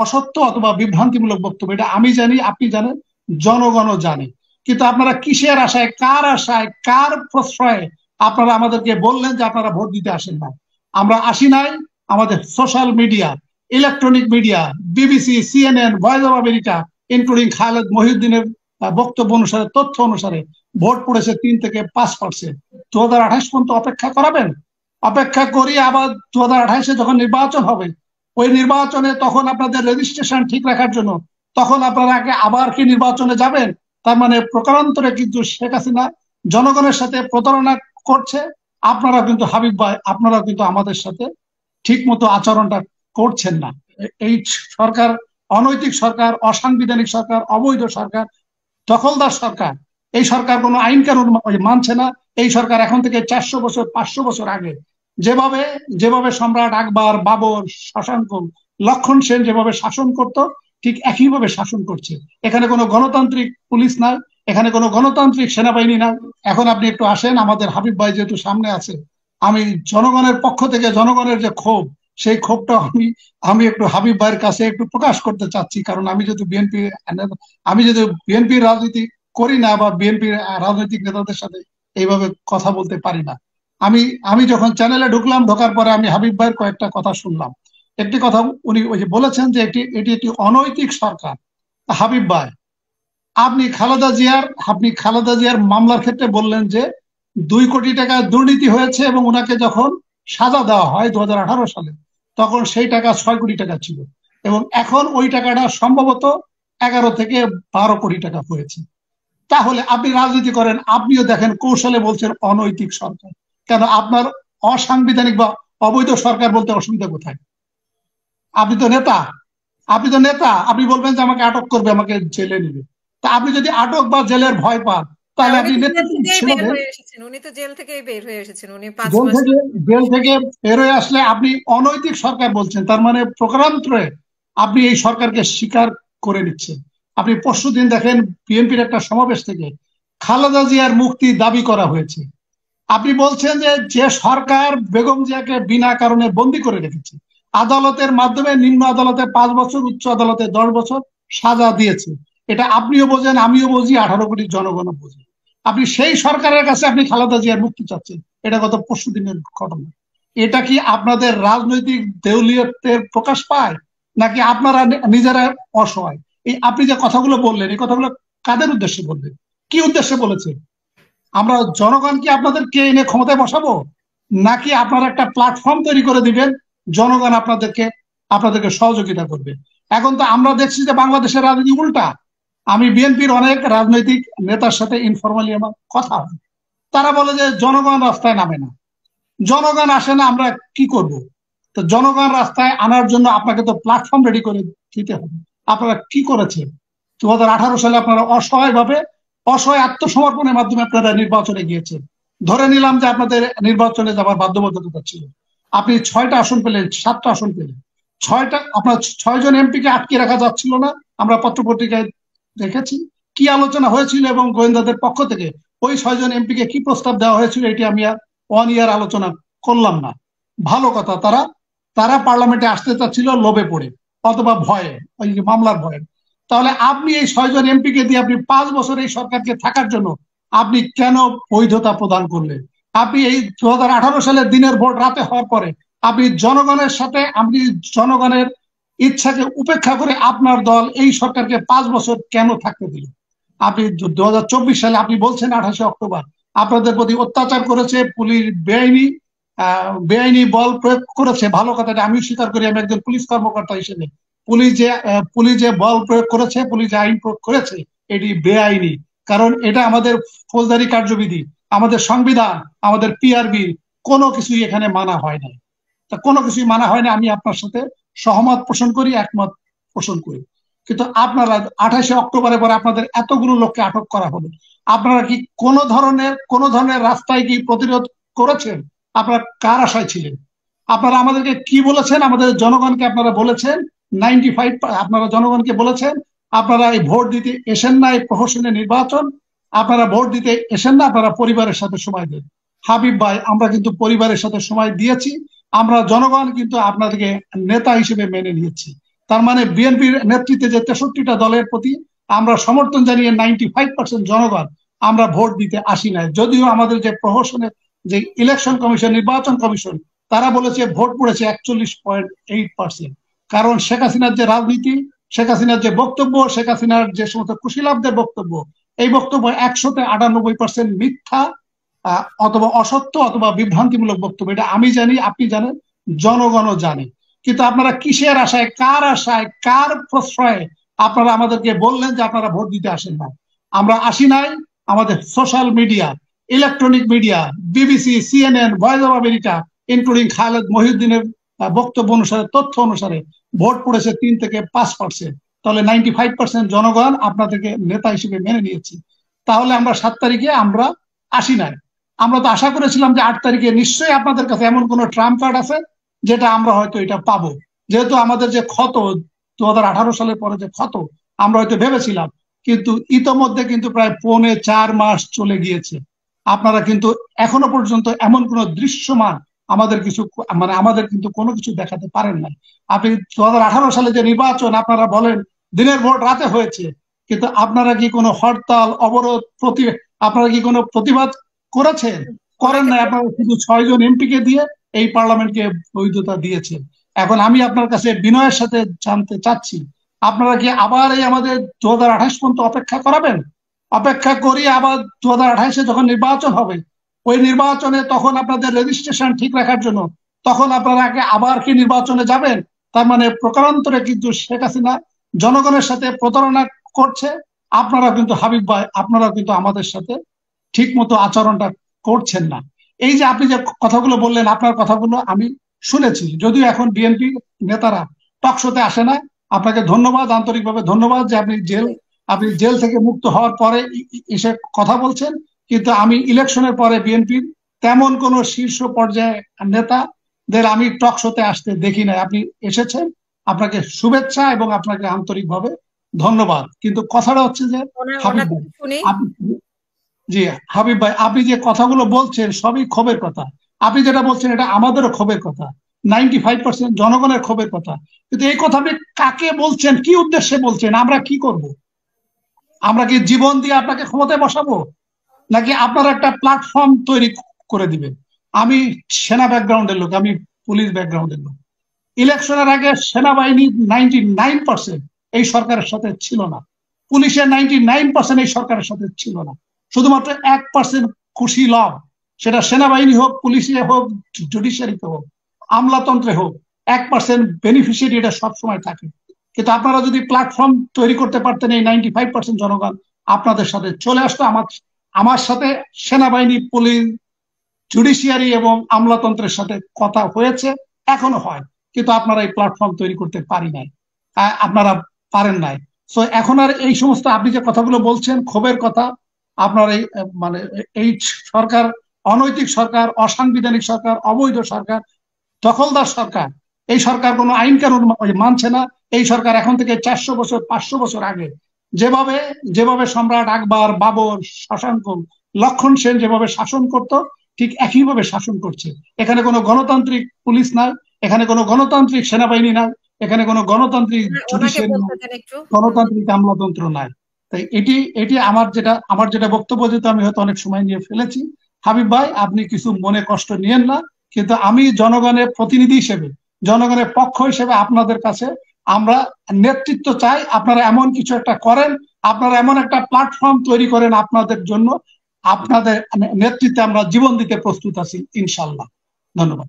অসত্য অথবা বিভ্রান্তিমূলক বক্তব্য, এটা আমি জানি, আপনি জানেন, জনগণও জানে। কিন্তু আপনারা কিসের আশায়, কার প্রশ্রয়ে আপনারা আমাদেরকে বললেন যে আপনারা ভোট দিতে আসেন না? আমরা আসি নাই। আমাদের social media, electronic media, BBC, CNN, Voice of America, including Khaled মহিউদ্দিনের বক্তব্য অনুসারে, তথ্য অনুসারে ভোট পড়েছে 3 থেকে 5%। 2028 পর্যন্ত অপেক্ষা করাবেন? অপেক্ষা করি, আবার 2028-এ যখন নির্বাচন হবে, ওই নির্বাচনে তখন আপনাদের রেজিস্ট্রেশন ঠিক রাখার জন্য তখন আপনারা আবার কি নির্বাচনে যাবেন? তার মানে প্রকারান্তরে কিন্তু শেখ হাসিনা জনগণের সাথে প্রতারণা করছে। আপনারা কিন্তু হাবিব ভাই, আপনারা কিন্তু আমাদের সাথে ঠিক মতো আচরণটা করছেন না। এই সরকার অনৈতিক সরকার, অসাংবিধানিক সরকার, অবৈধ সরকার, দখলদার সরকার। এই সরকার কোনো আইন কানুন মানছে না। এই সরকার এখন থেকে 400 বছর 500 বছর আগে যেভাবে যেভাবে সম্রাট আকবর, বাবর, শশাঙ্ক, লক্ষণ সেন যেভাবে শাসন করত, ঠিক একইভাবে শাসন করছে। এখানে কোনো গণতান্ত্রিক পুলিশ নাই, এখানে কোনো গণতান্ত্রিক সেনাবাহিনী নাই। এখন আপনি একটু আসেন, আমাদের হাবিব ভাই যেহেতু সামনে আছে, আমি জনগণের পক্ষ থেকে জনগণের যে ক্ষোভ, সেই ক্ষোভটা আমি একটু হাবিব ভাইয়ের কাছে একটু প্রকাশ করতে চাচ্ছি। কারণ আমি যদি বিএনপির রাজনীতি করি না, বা বিএনপির রাজনৈতিক নেতাদের সাথে এইভাবে কথা বলতে পারি না। আমি আমি যখন চ্যানেলে ঢুকলাম, ঢোকার পরে আমি হাবিব ভাইয়ের কয়েকটা কথা শুনলাম। একটি কথা উনি ওই যে বলেছেন যে এটি একটি অনৈতিক সরকার। হাবিব ভাই, আপনি খালেদা জিয়ার মামলার ক্ষেত্রে বললেন যে 2 কোটি টাকা দুর্নীতি হয়েছে, এবং ওনাকে যখন সাজা দেওয়া হয় 2018 সালে, তখন সেই টাকা 6 কোটি টাকা ছিল, এবং এখন ওই টাকাটা সম্ভবত 11 থেকে 12 কোটি টাকা হয়েছে। তাহলে আপনি রাজনীতি করেন, আপনিও দেখেন, কৌশলে বলছেন অনৈতিক সরকার। কেন আপনার অসাংবিধানিক বা অবৈধ সরকার বলতে অসুবিধা কোথায়? আপনি তো নেতা, আপনি বলবেন যে আমাকে আটক করবে, আমাকে জেলে নিবে। তা আপনি যদি আটক বা জেলের ভয় পান, তাহলে আপনি নেতৃত্ব ছেড়ে দেন। উনি তো জেল থেকেই বের হয়ে এসেছেন, উনি 5 জেল মাস থেকে জেল থেকে বের হয়ে আসলে আপনি অনৈতিক সরকার বলছেন, তার মানে প্রকারান্তরে আপনি এই সরকারকে স্বীকার করে নিচ্ছেন। আপনি পরশুদিন দেখেন, বিএনপির একটা সমাবেশ থেকে খালেদা জিয়ার মুক্তি দাবি করা হয়েছে। আপনি বলছেন যে যে সরকার বেগম জিয়াকে বিনা কারণে বন্দী করে রেখেছে, আদালতের মাধ্যমে নিম্ন আদালতে 5 বছর, উচ্চ আদালতে 10 বছর সাজা দিয়েছে, এটা আপনিও বোঝেন, আমিও বুঝি, 18 কোটি জনগণও বোঝে। আপনি সেই সরকারের কাছে আপনি খালেদা জিয়ার মুক্তি চাচ্ছেন। এটা গত পরশুদিনের ঘটনা। এটা কি আপনাদের রাজনৈতিক দেউলিয়ত্বের প্রকাশ পায়, নাকি আপনারা নিজেরা অসহায়? এই আপনি যে কথাগুলো বললেন, এই কথাগুলো কাদের উদ্দেশ্যে বললেন, কি উদ্দেশ্যে বলেছেন? আমরা জনগণ কি আপনাদেরকে এনে ক্ষমতায় বসাবো, নাকি আপনারা একটা প্ল্যাটফর্ম তৈরি করে দিবেন, জনগণ আপনাদেরকে সহযোগিতা করবে? এখন তো আমরা দেখছি যে বাংলাদেশের রাজনীতি উল্টা। আমি বিএনপির অনেক রাজনৈতিক নেতার সাথে ইনফরমালি আমার কথা হয়, তারা বলে যে জনগণ রাস্তায় নামে না, জনগণ আসে না, আমরা কি করব? তো জনগণ রাস্তায় আনার জন্য আপনাকে তো প্ল্যাটফর্ম রেডি করে দিতে হবে। আপনারা কি করেছেন? 2018 সালে আপনারা অসহায় আত্মসমর্পণের মাধ্যমে আপনারা নির্বাচনে গিয়েছেন। ধরে নিলাম যে আপনাদের নির্বাচনে যাবার বাধ্যবাধকতা ছিল। আপনি 6টা আসন পেলেন, 7টা আসন পেলেন। আপনার 6 জন এমপিকে আটকে রাখা যাচ্ছিল না। আমরা পত্রপত্রিকায় দেখেছি কি আলোচনা হয়েছিল, এবং গোয়েন্দাদের পক্ষ থেকে ওই 6 জন এমপিকে কি প্রস্তাব দেওয়া হয়েছিল, এটি আমি আর অন ইয়ার আলোচনা করলাম না। ভালো কথা, তারা পার্লামেন্টে আসতে চাচ্ছিল লোভে পড়ে অথবা ভয়ে, ওই মামলার ভয়ে। তাহলে আপনি এই 6 জন এমপিকে দিয়ে আপনি 5 বছর এই সরকারকে থাকার জন্য আপনি কেন বৈধতা প্রদান করলেন? আপনি এই 2018 সালের দিনের ভোট রাতে হওয়ার পরে আপনি জনগণের ইচ্ছাকে উপেক্ষা করে আপনার দল এই সরকারকে 5 বছর কেন থাকতে দিল? আপনি 2024 সালে আপনি বলছেন 28 অক্টোবর আপনাদের প্রতি অত্যাচার করেছে পুলিশ, বেআইনি বল প্রয়োগ করেছে। ভালো কথাটা আমি স্বীকার করি, আমি একজন পুলিশ কর্মকর্তা হিসেবে। পুলিশ যে বল প্রয়োগ করেছে, পুলিশ যে আইন প্রয়োগ করেছে, এটি বেআইনি। কারণ এটা আমাদের ফৌজদারি কার্যবিধি, আমাদের সংবিধান, আমাদের পিআরবি, কোনো কিছুই এখানে মানা হয় না। তা কোনো কিছুই মানা হয় না, আমি আপনার সাথে সহমত পোষণ করি, একমত পোষণ করি। কিন্তু আপনারা 28 অক্টোবরের পরে আপনাদের এতগুলো লোককে আটক করা হলো, আপনারা কি কোনো ধরনের রাস্তায় কি প্রতিরোধ করেছেন? আপনারা কার আশায় ছিলেন? আপনারা আমাদেরকে কি বলেছেন? আমাদের জনগণকে আপনারা বলেছেন 95, আপনারা জনগণকে বলেছেন আপনারা এই ভোট দিতে এসেন না, এই প্রহসনের নির্বাচন, আপনারা ভোট দিতে এসেন না, আপনারা পরিবারের সাথে সময় দেন। হাবিব ভাই, আমরা কিন্তু পরিবারের সাথে সময় দিয়েছি, আমরা জনগণ কিন্তু আপনাদেরকে নেতা হিসেবে মেনে নিয়েছি। তার মানে বিএনপির নেতৃত্বে যে 63টা দলের প্রতি আমরা সমর্থন জানিয়ে 95% জনগণ আমরা ভোট দিতে আসি নাই। যদিও আমাদের যে প্রহসনের যে ইলেকশন কমিশন, নির্বাচন কমিশন, তারা বলেছে ভোট পড়েছে 41.8%। কারণ শেখ হাসিনার যে রাজনীতি, শেখ হাসিনার যে বক্তব্য, শেখ হাসিনার যে সমস্ত কুশীলবদের বক্তব্য, এই বক্তব্য 198% মিথ্যা, অথবা অসত্য, অথবা বিভ্রান্তিমূলক বক্তব্য। এটা আমি জানি, আপনি জানেন, জনগণও জানে। কিন্তু আপনারা কিসের আশায়, কার প্রশ্রয়ে আপনারা আমাদেরকে বললেন যে আপনারা ভোট দিতে আসেন না? আমরা আসি নাই। আমাদের social media, electronic media, BBC, CNN, Voice of America, including Khaled মহিউদ্দিনের বক্তব্য অনুসারে, তথ্য অনুসারে ভোট পড়েছে 3 থেকে 5%। তাহলে 95% জনগণ আপনাদেরকে নেতা হিসেবে মেনে নিয়েছে। তাহলে আমরা 7 তারিখে আমরা আসি নাই। আমরা তো আশা করেছিলাম যে 8 তারিখে নিশ্চয়ই আপনাদের কাছে এমন কোন ট্রাম্প কার্ড আছে যেটা আমরা হয়তো এটা পাবো। যেহেতু আমাদের যে ক্ষত 2018 সালের পরে যে ক্ষত, আমরা হয়তো ভেবেছিলাম, কিন্তু ইতোমধ্যে কিন্তু প্রায় 4.5 মাস চলে গিয়েছে। আপনারা কিন্তু এখনো পর্যন্ত এমন কোন দৃশ্যমান আমাদের কিছু, মানে আমাদের কিন্তু কোনো কিছু দেখাতে পারেন নাই। আপনি 2018 সালে যে নির্বাচন, আপনারা বলেন দিনের ভোট রাতে হয়েছে, কিন্তু আপনারা কি কোনো হরতাল, অবরোধ, আপনারা কি কোনো প্রতিবাদ করেছেন? করেন নাই। আপনারা শুধু 6 জন এমপিকে দিয়ে এই পার্লামেন্টকে বৈধতা দিয়েছেন। এখন আমি আপনার কাছে বিনয়ের সাথে জানতে চাচ্ছি, আপনারা কি আবার এই আমাদের 2028 পর্যন্ত অপেক্ষা করাবেন? অপেক্ষা করি আবার 2028-এ যখন নির্বাচন হবে, ওই নির্বাচনে তখন আপনাদের রেজিস্ট্রেশন ঠিক রাখার জন্য তখন আপনারা আবার কি নির্বাচনে যাবেন? তার মানে প্রকারান্তরে কিন্তু শেখ হাসিনা জনগণের সাথে প্রতারণা করছে। আপনারা কিন্তু, হাবিব ভাই, আপনারা কিন্তু আমাদের সাথে ঠিক মতো আচরণটা করছেন না। এই যে আপনি যে কথাগুলো বললেন, আপনার কথাগুলো আমি শুনেছি, যদিও এখন বিএনপি নেতারা টকশোতে আসে না। আপনাকে ধন্যবাদ, আন্তরিকভাবে ধন্যবাদ যে আপনি জেল থেকে মুক্ত হওয়ার পরে এসে কথা বলছেন। কিন্তু আমি ইলেকশনের পরে বিএনপির তেমন কোন শীর্ষ পর্যায়ে নেতাদের আমি টকশোতে আসতে দেখি নাই। আপনি এসেছেন, আপনাকে শুভেচ্ছা এবং আপনাকে আন্তরিকভাবে ধন্যবাদ। কিন্তু কথাটা হচ্ছে যে, হাবিব ভাই, জি হাবিব ভাই, আপনি যে কথাগুলো বলছেন সবই ক্ষোভের কথা। আপনি যেটা বলছেন এটা আমাদেরও ক্ষোভের কথা, 95% জনগণের ক্ষোভের কথা। কিন্তু এই কথা আপনি কাকে বলছেন, কি উদ্দেশ্যে বলছেন? আমরা কি করব? আমরা কি জীবন দিয়ে আপনাকে ক্ষমতায় বসাবো, নাকি আপনারা একটা প্ল্যাটফর্ম তৈরি করে দিবেন? আমি সেনা ব্যাকগ্রাউন্ডের লোক, আমি পুলিশ ব্যাকগ্রাউন্ডের লোক। ইলেকশনের আগে সেনাবাহিনী 99% এই সরকারের সাথে ছিল না, পুলিশের 99% এই সরকারের সাথে ছিল না। শুধুমাত্র 1% খুশি লাভ, সেটা সেনাবাহিনী হোক, পুলিশে হোক, জুডিশিয়ারিতে হোক, আমলাতন্ত্রে হোক, 1% বেনিফিশিয়ারি এটা সবসময় থাকে। কিন্তু আপনারা যদি প্ল্যাটফর্ম তৈরি করতে পারতেন, এই 95% জনগণ আপনাদের সাথে চলে আসতো। আমার সাথে সেনাবাহিনী, পুলিশ, জুডিশিয়ারি এবং আমলাতন্ত্রের সাথে কথা হয়েছে, এখনো হয়, কিন্তু আপনারা এই প্ল্যাটফর্ম তৈরি করতে আপনারা পারেন নাই। সো এখন আর এই সমস্ত আপনি যে কথাগুলো বলছেন ক্ষোভের কথা, আপনার এই মানে এই সরকার অনৈতিক সরকার, অসাংবিধানিক সরকার, অবৈধ সরকার, দখলদার সরকার। এই সরকার কোনো আইন কানুন মানছে না। এই সরকার এখন থেকে 400 বছর, 500 বছর আগে যেভাবে সম্রাট আকবর, বাবর, শশাঙ্ক, লক্ষণ সেন যেভাবে শাসন করত, ঠিক একইভাবে শাসন করছে। এখানে কোনো গণতান্ত্রিক পুলিশ নাই, এখানে কোনো গণতান্ত্রিক সেনাবাহিনী নাই, এখানে কোনো গণতান্ত্রিক জুডিশিয়ারি নাই, গণতান্ত্রিক আমলাতন্ত্র নাই। তাই এটি আমার যেটা বক্তব্য, যেহেতু আমি হয়তো অনেক সময় নিয়ে ফেলেছি, হাবিব ভাই আপনি কিছু মনে কষ্ট নিয়েন না। কিন্তু আমি জনগণের প্রতিনিধি হিসেবে, জনগণের পক্ষ হিসেবে আপনাদের কাছে আমরা নেতৃত্ব চাই। আপনারা এমন কিছু একটা করেন, আপনারা এমন একটা প্ল্যাটফর্ম তৈরি করেন আপনাদের জন্য। আপনাদের নেতৃত্বে আমরা জীবন দিতে প্রস্তুত আছি, ইনশাল্লাহ। ধন্যবাদ।